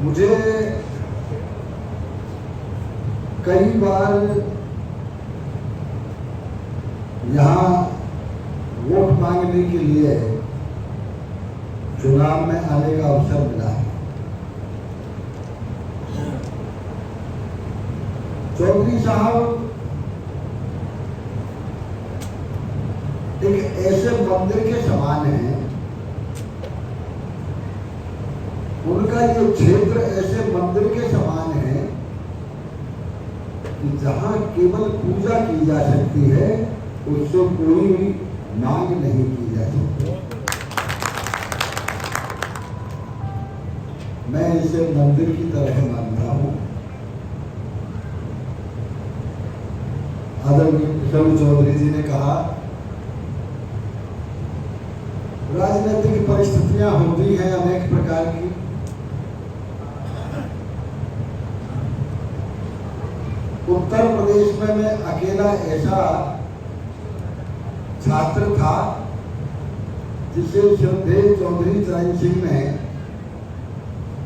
मुझे कई बार यहाँ वोट मांगने के लिए चुनाव में आने का अवसर मिला है। चौधरी साहब एक ऐसे मंदिर के समान हैं, उनका ये क्षेत्र ऐसे मंदिर के समान है कि जहां केवल पूजा की जा सकती है, उससे कोई मांग नहीं की जा सकती। मैं इसे मंदिर की तरह मानता हूं। आदरणीय किशोर चौधरी जी ने कहा, राजनीतिक परिस्थितियां होती हैं अनेक प्रकार की। उत्तर प्रदेश में मैं अकेला ऐसा छात्र था जिसे श्रद्धेय चौधरी चरण सिंह ने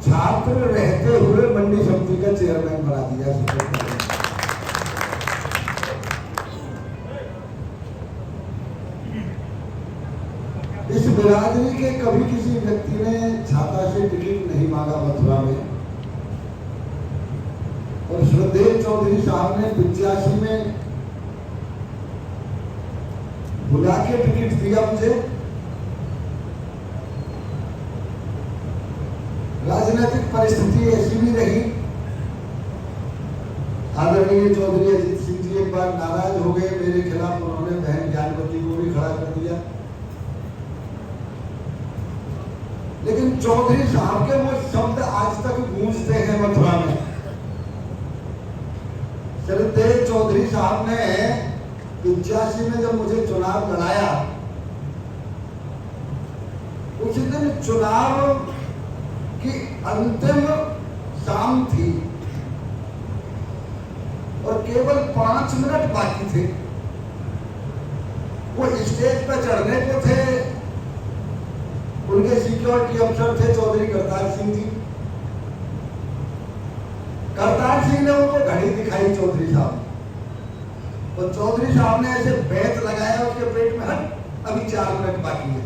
छात्र रहते हुए मंडी समिति का चेयरमैन बना दिया। इस बिरादरी के कभी किसी व्यक्ति ने छाता से टिकट नहीं मांगा मथुरा में, और श्रद्धेय चौधरी साहब ने 85 में बुला के टिकट दिया मुझे। राजनीतिक परिस्थिति ऐसी भी रही। आदरणीय चौधरी अजीत सिंह जी एक बार नाराज हो गए मेरे खिलाफ, उन्होंने बहन ज्ञानवती को भी खड़ा कर दिया। लेकिन चौधरी साहब के वो शब्द आज तक गूंजते हैं मथुरा में। श्रद्धेय चौधरी साहब ने 85 में जब मुझे चुनाव लड़ाया, उस दिन चुनाव की अंतिम शाम थी और केवल 5 मिनट बाकी थे। वो स्टेज पर चढ़ने को थे, उनके सिक्योरिटी अफसर थे चौधरी करतार सिंह जी। करतार सिंह ने उनको घड़ी दिखाई चौधरी साहब, और चौधरी साहब ने ऐसे बैत लगाया उसके पेट में, हट अभी 4 मिनट बाकी है।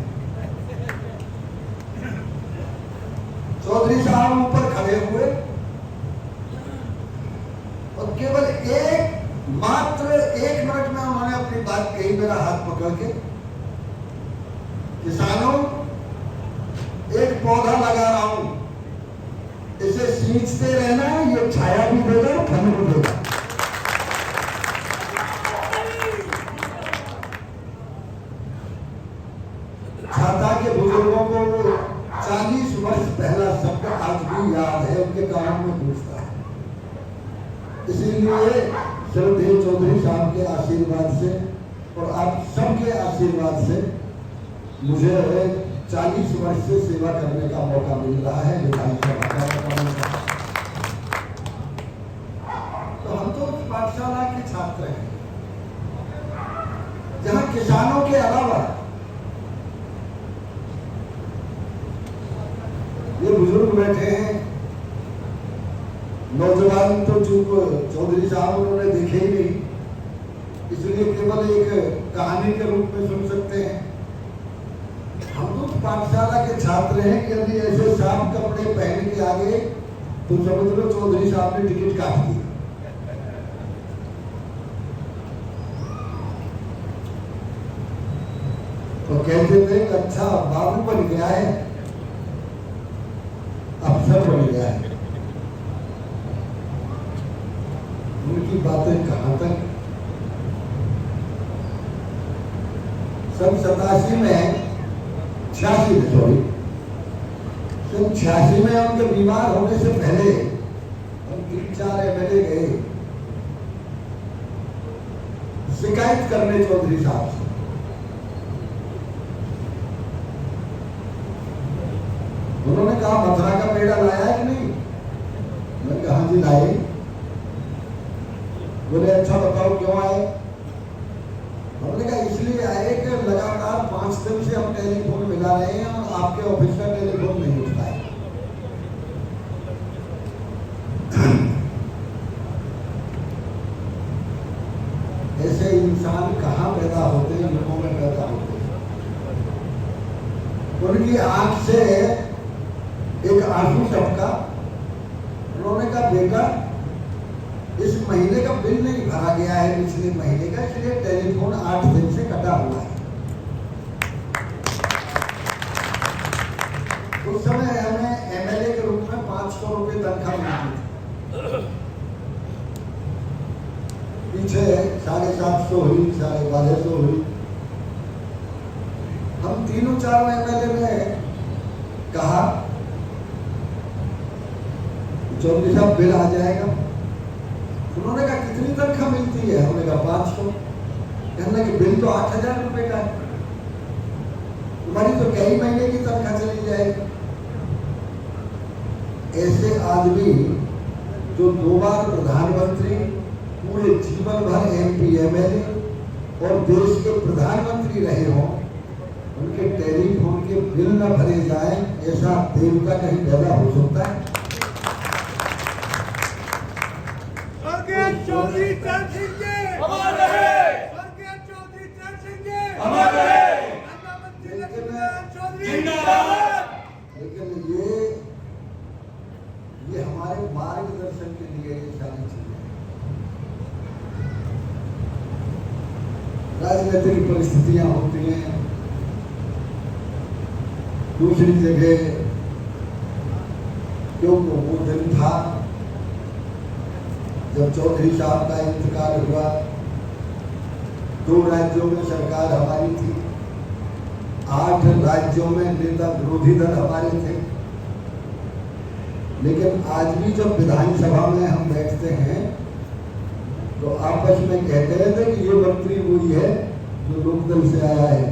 चौधरी साहब ऊपर खड़े हुए और केवल मात्र 1 मिनट में उन्होंने अपनी बात कही, मेरा हाथ पकड़ के, किसानों एक पौधा लगा रहा हूं, इसे सींचते रहना, ये छाया भी देगा फल भी देगा। छाता के बुजुर्गों को 40 वर्ष पहला शब्द आज भी याद है, उनके कानों में गूंजता है। इसीलिए श्रद्धेय चौधरी साहब के आशीर्वाद से और आप सबके आशीर्वाद से मुझे 40 वर्ष से सेवा करने का मौका मिल रहा है विधानसभा का। तो हम तो पाठशाला के छात्र हैं, जहां किसानों के अलावा ये बुजुर्ग बैठे हैं। नौजवान तो चूंकि चौधरी साहब उन्होंने देखे ही नहीं, इसलिए केवल एक कहानी के रूप में सुन सकते हैं। हम तो पाठशाला के छात्र हैं कि यदि ऐसे साफ कपड़े पहन के आगे तो समझ लो चौधरी साहब ने टिकट काट दी। तो कहते थे कि अच्छा बाबू बन गया है, अफसर बन गया है। उनकी बातें कहां तक। सन 87 में 86 में उनके बीमार होने से पहले हम 3-4 एमएलए गए शिकायत करने चौधरी साहब से। उन्होंने कहा मथुरा का पेड़ा लाया कि नहीं? मैंने कहा जी लाए। बोले अच्छा बताओ क्यों आए? हमने कहा इसलिए आए कि लगातार 5 दिन से हम टेलीफोन मिला रहे हैं और आपके ऑफिस का टेलीफोन नहीं उठता है। कहाँ पैदा होते हैं, युगों में पैदा होते हैं। उनकी आंख से एक आंसू टपका। उन्होंने कहा बेटा इस महीने का बिल नहीं भरा गया है पिछले महीने का, इसलिए टेलीफोन 8 दिन से कटा हुआ है। उस समय हमें एमएलए के रूप में 500 रुपये तनख्वाह मिलती थी। पीछे 750 हुई, 1250 हुई। हम तीनों चारों एमएलए ने कहा चौधरी साहब बिल आ जाएगा। उन्होंने कहा कितनी तनख्वाह मिलती है? हमने कहा 500। कहने कि बिल तो 8000 रुपए का है, तुम्हारी तो कई महीने की तनख्वाह चली जाएगी। ऐसे आदमी जो 2 बार प्रधानमंत्री, पूरे जीवन भर एमपी एमएलए और देश के प्रधानमंत्री रहे हों, उनके टेलीफोन के बिल न भरे जाए, ऐसा देवता कहीं पैदा हो सकता है? चौधरी चरण सिंह जी अमर रहे, स्वर्गीय चौधरी चरण सिंह जी अमर रहे, प्रधानमंत्री लक्ष्मीनारायण चौधरी जिंदाबाद। लेकिन ये हमारे मार्गदर्शन के लिए ये सारी चीजें, राजनीतिक परिस्थितियां होती हैं। दूसरी जगह क्योंकि वो दिन था जब चौधरी साहब का इंतकाल हुआ। 2 राज्यों में सरकार हमारी थी, 8 राज्यों में नेता विरोधी दल हमारे थे। लेकिन आज भी जब विधानसभा में हम बैठते हैं तो आपस में कहते रहते कि ये मंत्री वही है जो लोकदल से आया है,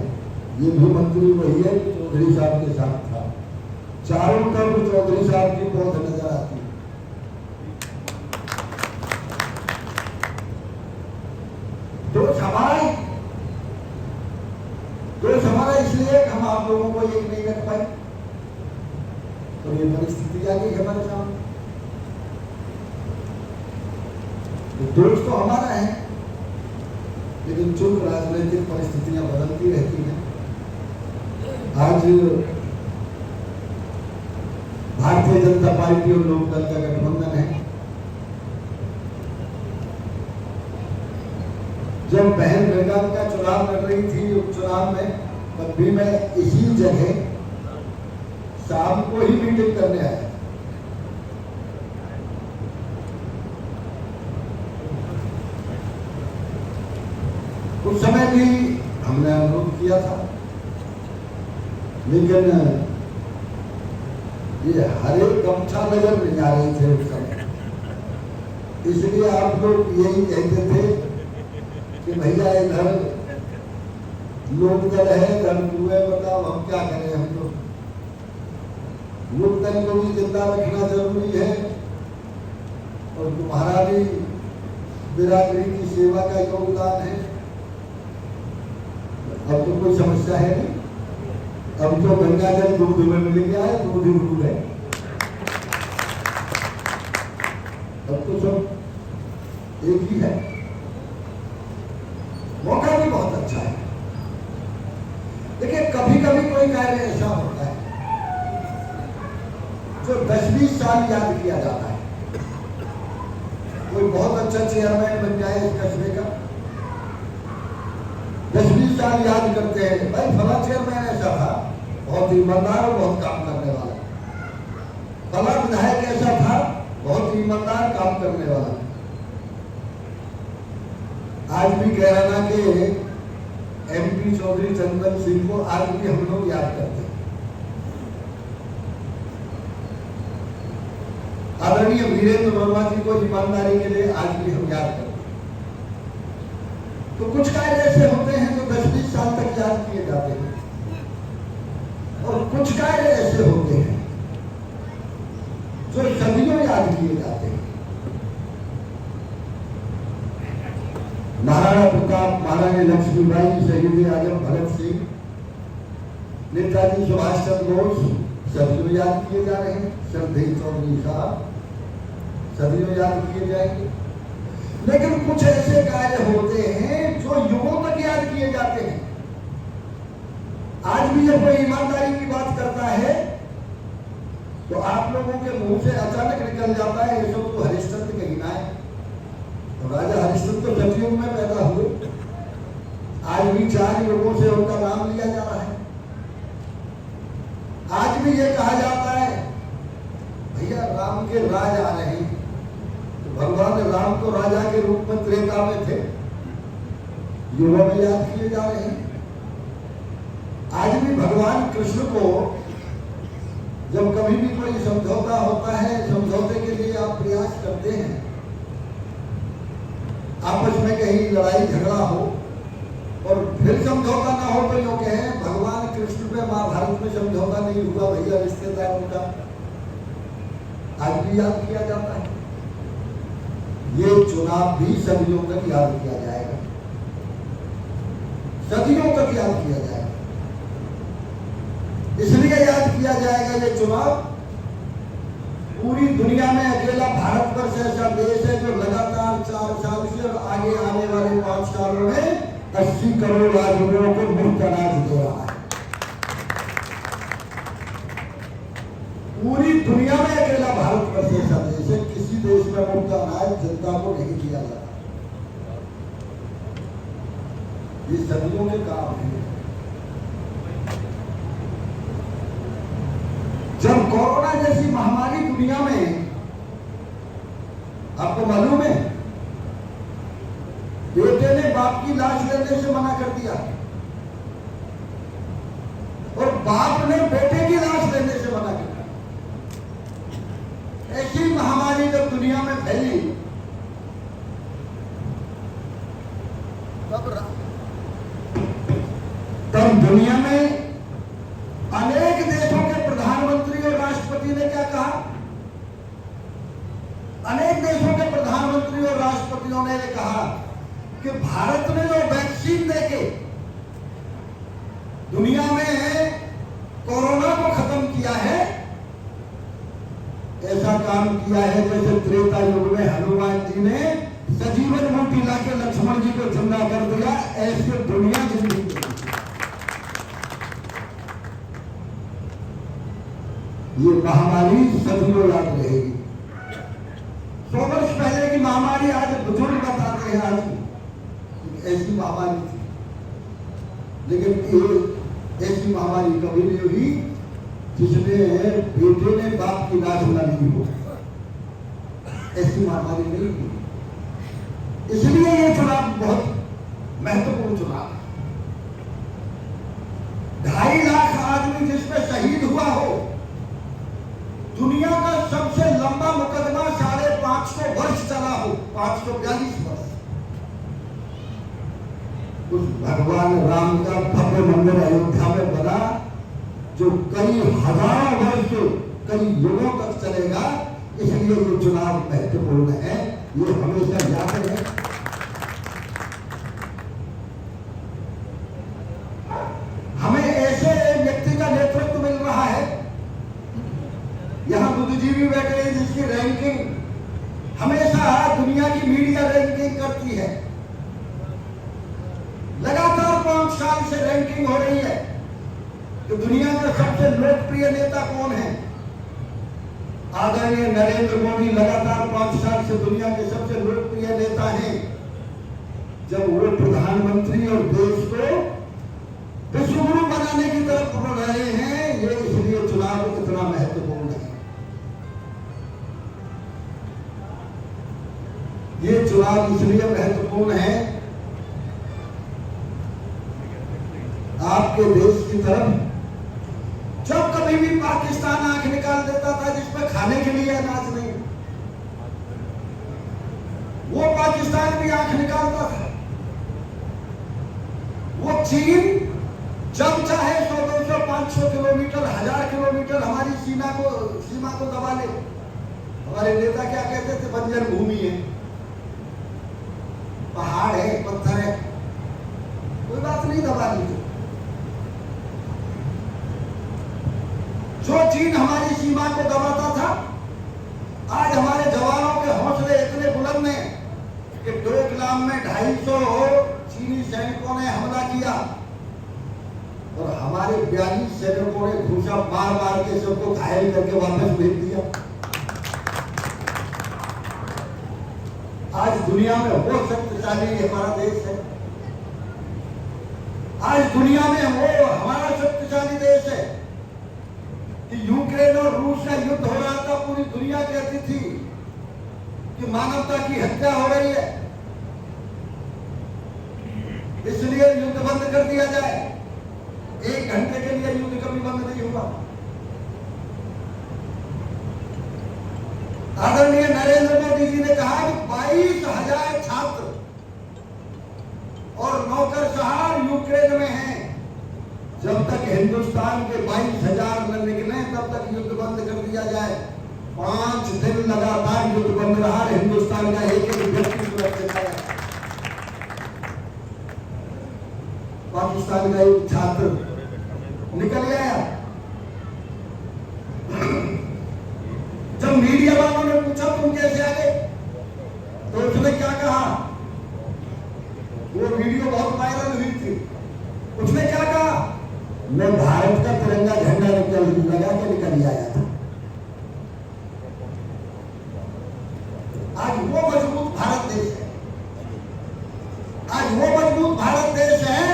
ये भी मंत्री वही है जो चौधरी साहब के साथ था। चारों तरफ चौधरी साहब की पौध नजर आती है। दोष हमारा इसलिए हम आप लोगों को एक नहीं रख पाए, तो ये परिस्थिति आ गई हमारे सामने। दोष तो हमारा है, लेकिन चुप राजनीतिक परिस्थितियां बदलती रहती हैं। आज भारतीय जनता पार्टी और लोकदल का गठबंधन है। जब बहन बेगम का चुनाव लड़ रही थी उपचुनाव में, तब भी मैं इसी जगह शाम को ही मीटिंग करने आया। उस समय भी हमने अनुरोध किया था, लेकिन ये हरे गमछा नजर नहीं आ रहे थे उस समय। इसलिए आप लोग यही कहते थे कि भैया इधर लोकदल है, धर्मगुरु है, बताओ हम क्या करें। हम तो लोकदल को भी जिंदा रखना जरूरी है और तुम्हारा भी बिरादरी की सेवा का योगदान है। अब तो कोई समस्या है नहीं, अब तो गंगा जल दूध में मिल गया है, दूध ही दूध है। अब तो सब एक ही है। मौका भी बहुत अच्छा है। देखिए कभी कभी कोई कार्य ऐसा होता है जो 10-20 साल याद किया जाता है। कोई बहुत अच्छा चेयरमैन बन जाए इस कस्बे का, 10-20 साल याद करते हैं, भाई फला चेयरमैन ऐसा था, बहुत ईमानदार और बहुत काम करने वाला। फला विधायक ऐसा था, बहुत ईमानदार काम करने वाला। आज भी कैराना के एमपी चौधरी चंदन सिंह को आज भी हम लोग याद करते हैं। आदरणीय वीरेंद्र वर्मा जी को ईमानदारी के लिए आज भी हम याद करते हैं। तो कुछ कार्य ऐसे होते हैं जो 10-20 साल तक याद किए जाते हैं और कुछ कार्य ऐसे होते हैं जो सदियों याद किए जाते हैं। महाराणा प्रताप, महारानी लक्ष्मीबाई, शहीद आजम भगत सिंह, नेताजी सुभाष चंद्र बोस सदियों याद किए जा रहे हैं। श्रद्धेय चौधरी साहब सदियों याद किए जाएंगे। लेकिन कुछ ऐसे कार्य होते हैं जो युगों तक याद किए जाते हैं। आज भी जब कोई ईमानदारी की बात करता है तो आप लोगों के मुंह से अचानक निकल जाता है ये सब तो हरिश्चंद्र के हिना है। तो राजा हरिश्चंद्र तो सतयुग में पैदा हुए, आज भी 4 युगों से उनका नाम लिया जा रहा है। आज भी ये कहा जाता है भैया राम के राज आ रहे हैं, तो भगवान राम तो राजा के रूप में त्रेता में थे, युगों में याद किए जा रहे हैं। आज भी भगवान कृष्ण को जब कभी भी कोई समझौता होता है, समझौते के लिए आप प्रयास करते हैं, आपस में कहीं लड़ाई झगड़ा हो और फिर समझौता ना हो तो यूं कहें भगवान कृष्ण पे महाभारत में समझौता नहीं हुआ, भैया रिश्तेदार उनका आज भी याद किया जाता है। ये चुनाव भी सदियों तक याद किया जाएगा, सदियों तक याद किया जाएगा। इसलिए याद किया जाएगा ये चुनाव, पूरी दुनिया में अकेला भारतवर्ष ऐसा देश है जो लगातार 4 साल से और आगे आने वाले 5 सालों में 80 करोड़ आदमियों को मुफ्त अनाज दे रहा है। पूरी दुनिया में अकेला भारतवर्ष ऐसा देश है, किसी देश में मुफ्त अनाज जनता को नहीं दिया जाता। ये सदियों के काम है। जब कोरोना जैसी महामारी दुनिया में, आपको मालूम है, बेटे ने बाप की लाश लेने से मना कर दिया और बाप ने बेटे की लाश लेने से मना कर दिया। ऐसी महामारी जब दुनिया में फैली तब दुनिया में अनेक देशों के प्रधानमंत्री और राष्ट्रपति ने क्या कहा? अनेक देशों के प्रधानमंत्री और राष्ट्रपतियों ने यह कहा कि भारत ने जो वैक्सीन देके दुनिया में कोरोना को खत्म किया है, ऐसा काम किया है जैसे त्रेता युग में हनुमान जी ने सजीवन बूटी लाके लक्ष्मण जी को जिंदा कर दिया, ऐसे दुनिया जिंदगी। ये महामारी सदियों याद रहेगी। 100 वर्ष पहले की महामारी आज बुजुर्ग बताते हैं आज ऐसी महामारी थी, लेकिन ये ऐसी महामारी कभी नहीं हुई जिसने बेटे ने बाप की लाश न ली हो। ऐसी महामारी नहीं हुई। इसलिए ये चुनाव बहुत महत्वपूर्ण चुनाव है। 2.5 लाख आदमी जिसमें शहीद हुआ हो, दुनिया का सबसे लंबा मुकदमा 550 वर्ष चला हो, 542 वर्ष। उस भगवान राम का भव्य मंदिर अयोध्या में बना जो कई हजारों वर्ष, कई युगों तक चलेगा। इसलिए ये चुनाव महत्वपूर्ण है, ये हमेशा याद रहे। हमें ऐसे व्यक्ति का नेतृत्व मिल रहा है, यहां बुद्धिजीवी बैठे हैं जिसकी रैंकिंग हमेशा दुनिया की मीडिया रैंकिंग करती है। लगातार 5 साल से रैंकिंग हो रही है कि दुनिया का सबसे लोकप्रिय नेता कौन है। आदरणीय नरेंद्र मोदी लगातार 5 साल से दुनिया के सबसे लोकप्रिय नेता हैं। जब वो प्रधानमंत्री और देश को विश्वगुरु बनाने की तरफ बढ़ रहे हैं, ये इसलिए चुनाव इतना महत्वपूर्ण है। ये चुनाव इसलिए महत्वपूर्ण है, आपके देश की तरफ जब कभी भी पाकिस्तान आंख निकाल देता था जिसमें खाने के लिए अनाज नहीं, वो पाकिस्तान भी आंख निकालता था। वो चीन जब चाहे 100, 200, 500 किलोमीटर, 1000 किलोमीटर हमारी सीमा को दबा ले। हमारे नेता क्या कहते थे? बंजर भूमि है, पहाड़ है, पत्थर है, कोई बात नहीं, दबा लीजिए। जो चीन हमारी सीमा को दबाता था, आज हमारे जवानों के हौसले इतने बुलंद हैं कि डोकलाम में 250 चीनी सैनिकों ने हमला किया और हमारे 42 सैनिकों ने घूसा मार मार के सबको घायल करके वापस भेज दिया। आज दुनिया में वो शक्तिशाली हमारा देश है, आज दुनिया में वो हमारा शक्तिशाली देश है कि यूक्रेन और रूस का युद्ध हो रहा था, पूरी दुनिया कहती थी कि मानवता की हत्या हो रही है, इसलिए युद्ध बंद कर दिया जाए। 1 घंटे के लिए युद्ध कभी बंद नहीं हुआ। आदरणीय नरेंद्र मोदी जी ने कहा कि 22,000 छात्र और नौकरशाह यूक्रेन में हैं, जब तक हिंदुस्तान के 22,000 न निकले तब तक युद्ध बंद कर दिया जाए। 5 दिन लगातार युद्ध बंद रहा, हिंदुस्तान का एक व्यक्ति सुरक्षित है। पाकिस्तान का एक छात्र निकल गया। जब मीडिया वालों ने पूछा तुम कैसे आ गए, तो उसने क्या कहा, वो वीडियो बहुत वायरल हुई थी, उसने क्या कहा, मैं भारत का तिरंगा झंडा लगा के निकल आया था। आज वो मजबूत भारत देश है, आज वो मजबूत भारत देश है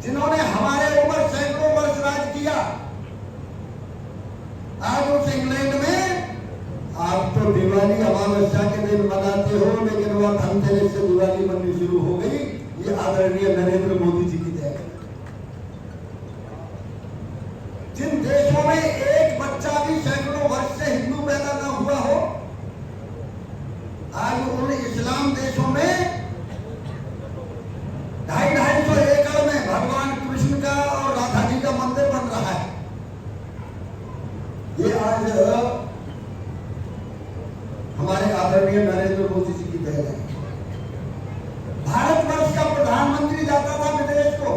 जिन्होंने हमारे ऊपर सैकड़ों वर्ष राज किया। आज उस इंग्लैंड में आप तो दिवाली अमावस्या के दिन मनाते हो, लेकिन वह धनतेरस से दिवाली बननी शुरू हो गई। ये आदरणीय नरेंद्र मोदी जी की देन है। जिन देशों में एक बच्चा भी सैकड़ों वर्ष से हिंदू पैदा न हुआ हो, आज उन इस्लाम देशों में 250 एकड़ में भगवान कृष्ण का और राधा जी का मंदिर बन रहा है। ये आज हमारे आदरणीय नरेंद्र मोदी जी की देन है। भारतवर्ष का प्रधानमंत्री जाता था विदेश को,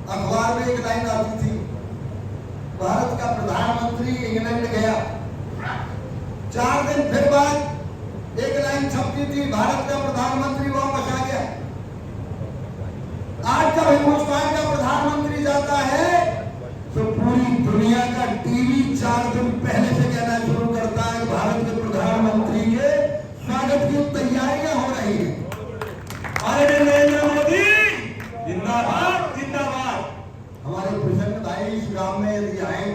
अखबार में एक लाइन आती थी, भारत का प्रधानमंत्री इंग्लैंड गया। 4 दिन फिर बाद एक लाइन छपती थी, भारत का प्रधानमंत्री वापस आ गया। आज जब हिंदुस्तान का प्रधानमंत्री जाता है तो पूरी दुनिया का टीवी 4 दिन पहले से कहना शुरू करता है भारत के प्रधानमंत्री के स्वागत की तैयारियां हो रही हैं। अरे नरेंद्र मोदी जिंदाबाद जिंदाबाद। हमारे प्रसन्न भाई इस गांव में यदि आए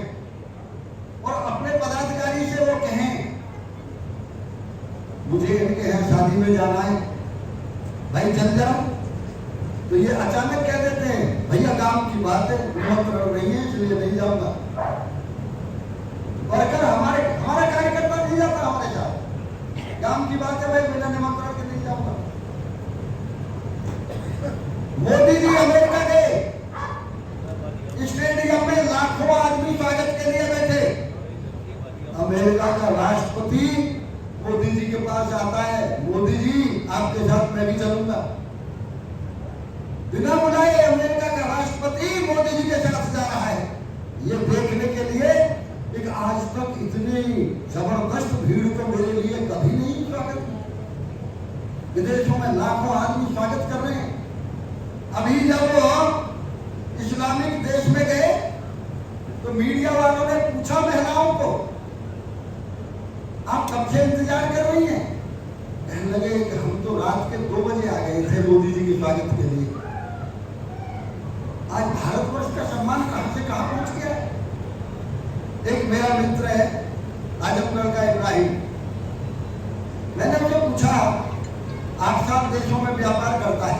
और अपने पदाधिकारी से वो कहें मुझे इनके यहाँ शादी में जाना है, भाई चल जाओ, तो ये अचानक कह देते हैं भैया काम की बात है, निमंत्रण नहीं है इसलिए नहीं जाऊंगा। और अगर हमारा कार्यकर्ता नहीं जाता हमारे साथ, काम की बात है भाई बिना निमंत्रण के नहीं जाऊंगा। मोदी जी अमेरिका गए, स्टेडियम में लाखों आदमी स्वागत के लिए बैठे। अमेरिका का राष्ट्रपति मोदी जी के पास आता है, मोदी जी आपके साथ मैं भी चलूंगा। बिना बुलाए अमेरिका का राष्ट्रपति मोदी जी के साथ जा रहा है। ये देखने के लिए एक आज तक इतनी जबरदस्त भीड़ तो मेरे लिए कभी नहीं स्वागत। विदेशों में लाखों आदमी स्वागत कर रहे हैं। अभी जब वो इस्लामिक देश में गए तो मीडिया वालों ने पूछा महिलाओं को आप कब से इंतजार कर रही हैं? कहने लगे कि हम तो रात के 2 बजे आ गए थे मोदी जी के स्वागत के लिए। आज भारतवर्ष का सम्मान कहां से कहां पहुंच गया है। एक मेरा मित्र है आजमगढ़ का इब्राहिम, मैंने उसे पूछा 8-7 देशों में व्यापार करता है,